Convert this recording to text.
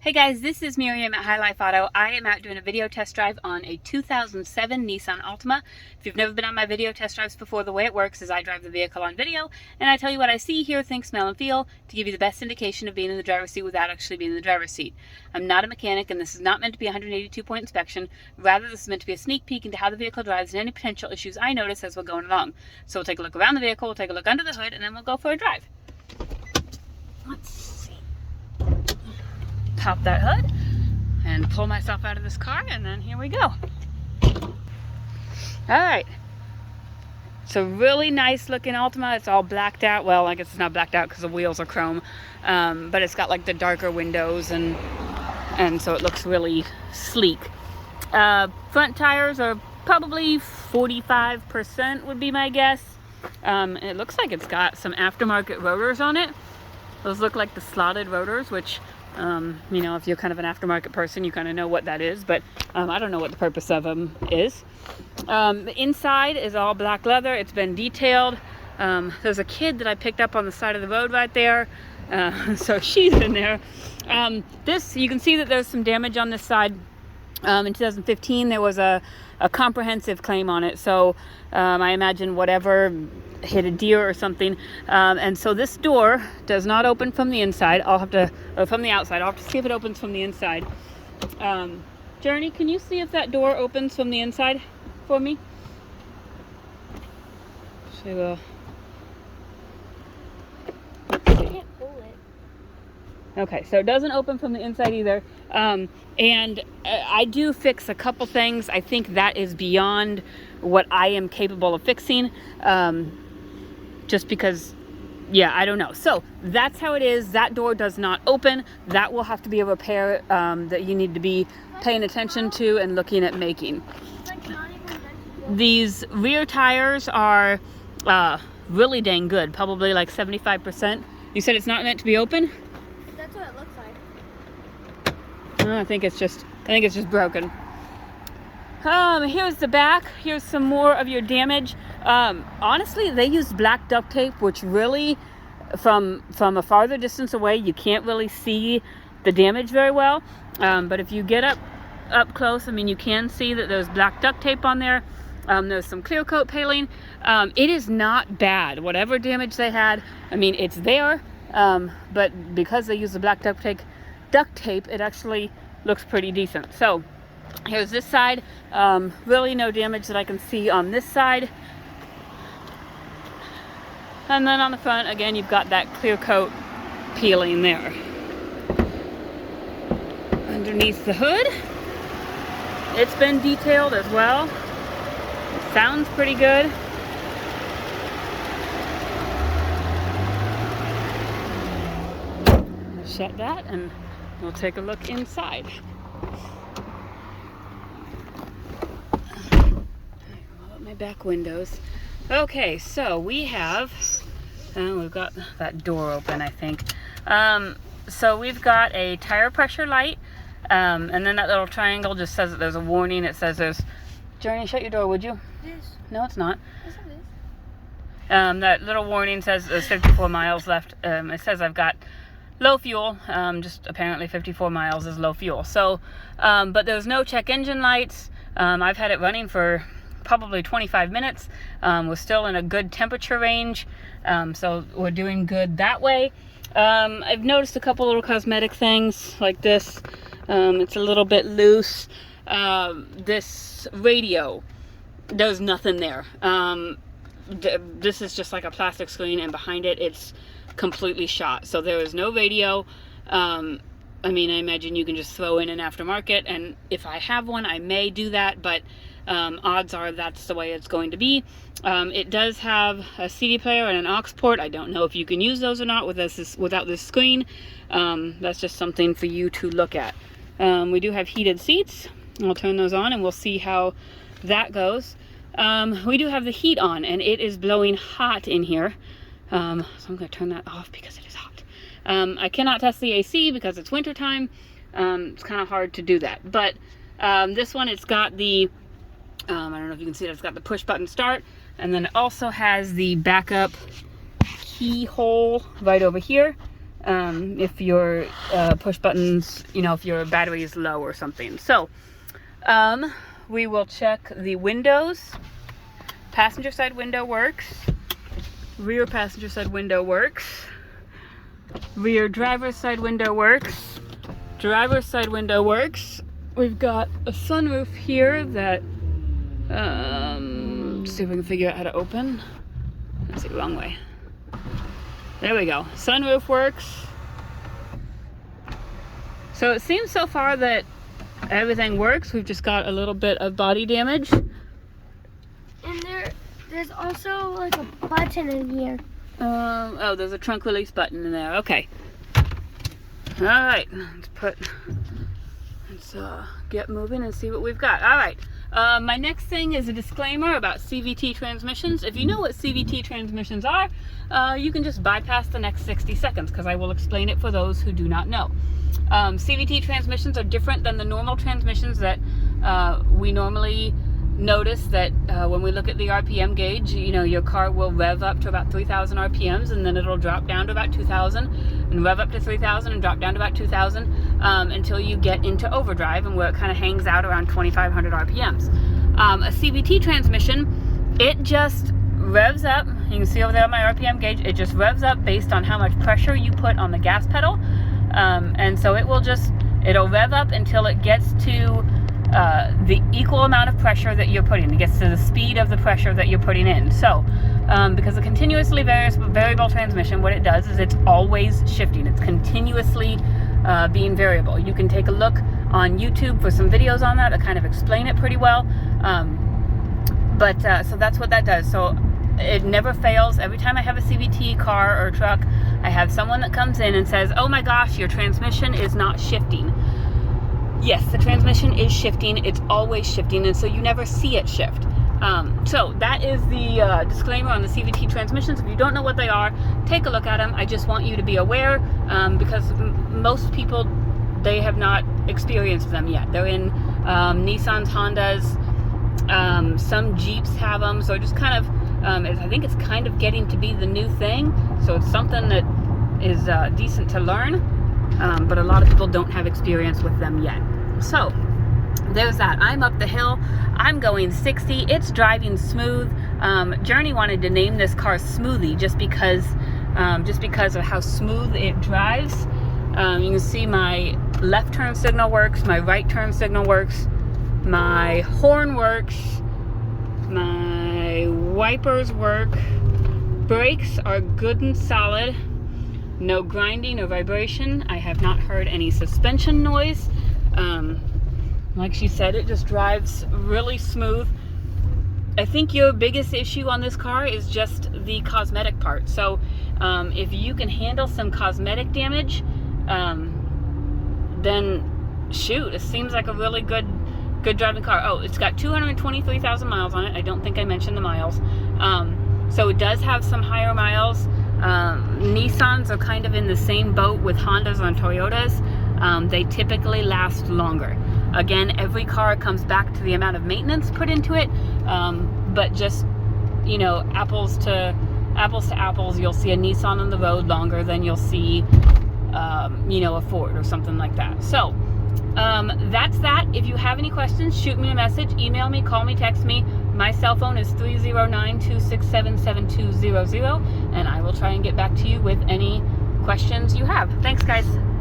Hey guys, this is Miriam at High Life Auto. I am out doing a video test drive on a 2007 Nissan Altima. If you've never been on my video test drives before, the way it works is I drive the vehicle on video and I tell you what I see, hear, think, smell, and feel to give you the best indication of being in the driver's seat without actually being in the driver's seat. I'm not a mechanic and this is not meant to be a 182-point inspection. Rather, this is meant to be a sneak peek into how the vehicle drives and any potential issues I notice as we're going along. So we'll take a look around the vehicle, we'll take a look under the hood, and then we'll go for a drive. Let's see. Pop that hood and pull myself out of this car, and then here we go. Alright, it's a really nice looking Altima. It's all blacked out. Well, I guess it's not blacked out because the wheels are chrome, but it's got like the darker windows and so it looks really sleek. Front tires are probably 45% would be my guess. It looks like it's got some aftermarket rotors on it. Those look like the slotted rotors, which you know, if you're kind of an aftermarket person, you kind of know what that is, but I don't know what the purpose of them is. The inside is all black leather. It's been detailed. There's a kid that I picked up on the side of the road right there, so she's in there. This, you can see that there's some damage on this side. In 2015 there was a comprehensive claim on it, so I imagine whatever hit a deer or something, and so this door does not open from the inside. I'll have to, or from the outside. I'll have to see if it opens from the inside. Journey, can you see if that door opens from the inside for me? She will. I can't pull it. Okay, so it doesn't open from the inside either. And I do fix a couple things. I think that is beyond what I am capable of fixing. Just because, yeah, I don't know. So that's how it is. That door does not open. That will have to be a repair that you need to be paying attention to and looking at making. These rear tires are really dang good. Probably like 75%. You said it's not meant to be open? That's what it looks like. Oh, I think it's just broken. Here's the back. Here's some more of your damage. Honestly, they use black duct tape, which really, from a farther distance away, you can't really see the damage very well. But if you get up close, I mean, you can see that there's black duct tape on there. There's some clear coat paneling. It is not bad. Whatever damage they had, I mean, it's there. But because they use the black duct tape, it actually looks pretty decent. So here's this side. Really no damage that I can see on this side. And then on the front, again, you've got that clear coat peeling there. Underneath the hood, it's been detailed as well. It sounds pretty good. Shut that and we'll take a look inside. My back windows. Okay, so we have, we've got that door open, I think. So we've got a tire pressure light, and then that little triangle just says that there's a warning. It says there's, Journey, shut your door, would you? Yes. No, it's not. Yes, it is. That little warning says there's 54 miles left. It says I've got low fuel, just apparently 54 miles is low fuel. So, but there's no check engine lights. I've had it running for probably 25 minutes. We're still in a good temperature range, so we're doing good that way. I've noticed a couple little cosmetic things like this. It's a little bit loose. This radio, there's nothing there. This is just like a plastic screen, and behind it it's completely shot, so there is no radio. I mean, I imagine you can just throw in an aftermarket, and if I have one I may do that, but odds are that's the way it's going to be. It does have a CD player and an aux port. I don't know if you can use those or not without this screen. That's just something for you to look at. We do have heated seats. I'll turn those on and we'll see how that goes. We do have the heat on and it is blowing hot in here. So I'm going to turn that off because it is hot. I cannot test the AC because it's winter time. It's kind of hard to do that. But this one, it's got the I don't know if you can see it, it's got the push button start, and then it also has the backup keyhole right over here. if your push buttons, if your battery is low or something. So we will check the windows. Passenger side window works. Rear passenger side window works. Rear driver's side window works. Driver's side window works. We've got a sunroof here that, let's see if we can figure out how to open. Let's see, wrong way. There we go. Sunroof works. So it seems so far that everything works. We've just got a little bit of body damage. And there's also like a button in here. Oh, there's a trunk release button in there. Okay. All right. Let's get moving and see what we've got. All right. My next thing is a disclaimer about Cvt transmissions. If you know what Cvt transmissions are, you can just bypass the next 60 seconds because I will explain it for those who do not know. Cvt transmissions are different than the normal transmissions that we normally notice. That when we look at the RPM gauge, your car will rev up to about 3,000 RPMs and then it'll drop down to about 2,000 and rev up to 3,000 and drop down to about 2,000 until you get into overdrive, and where it kind of hangs out around 2,500 RPMs. A Cvt transmission, it just revs up. You can see over there on my RPM gauge, it just revs up based on how much pressure you put on the gas pedal. And so it'll rev up until it gets to the equal amount of pressure that you're putting. It gets to the speed of the pressure that you're putting in. So, because a continuously variable transmission, what it does is it's always shifting. It's continuously being variable. You can take a look on YouTube for some videos on that that kind of explain it pretty well. So that's what that does. So it never fails. Every time I have a CVT car or truck, I have someone that comes in and says, oh my gosh, your transmission is not shifting. Yes, the transmission is shifting. It's always shifting, and so you never see it shift. So that is the disclaimer on the Cvt transmissions. If you don't know what they are, take a look at them. I just want you to be aware, because most people, they have not experienced them yet. They're in Nissans, Hondas, some Jeeps have them, so just kind of, I think it's kind of getting to be the new thing, so it's something that is decent to learn, but a lot of people don't have experience with them yet. So there's that. I'm up the hill. I'm going 60. It's driving smooth. Journey wanted to name this car Smoothie just because of how smooth it drives. You can see my left turn signal works, my right turn signal works, my horn works, my wipers work, brakes are good and solid, no grinding or vibration. I have not heard any suspension noise. Like she said, it just drives really smooth. I think your biggest issue on this car is just the cosmetic part. So if you can handle some cosmetic damage, then shoot, it seems like a really good driving car. Oh, it's got 223,000 miles on it. I don't think I mentioned the miles. So it does have some higher miles. Nissans are kind of in the same boat with Hondas and Toyotas. They typically last longer. Again, every car comes back to the amount of maintenance put into it, but just, apples to apples, you'll see a Nissan on the road longer than you'll see, a Ford or something like that. So that's that. If you have any questions, shoot me a message, email me, call me, text me. My cell phone is 309-267-7200, and I will try and get back to you with any questions you have. Thanks, guys.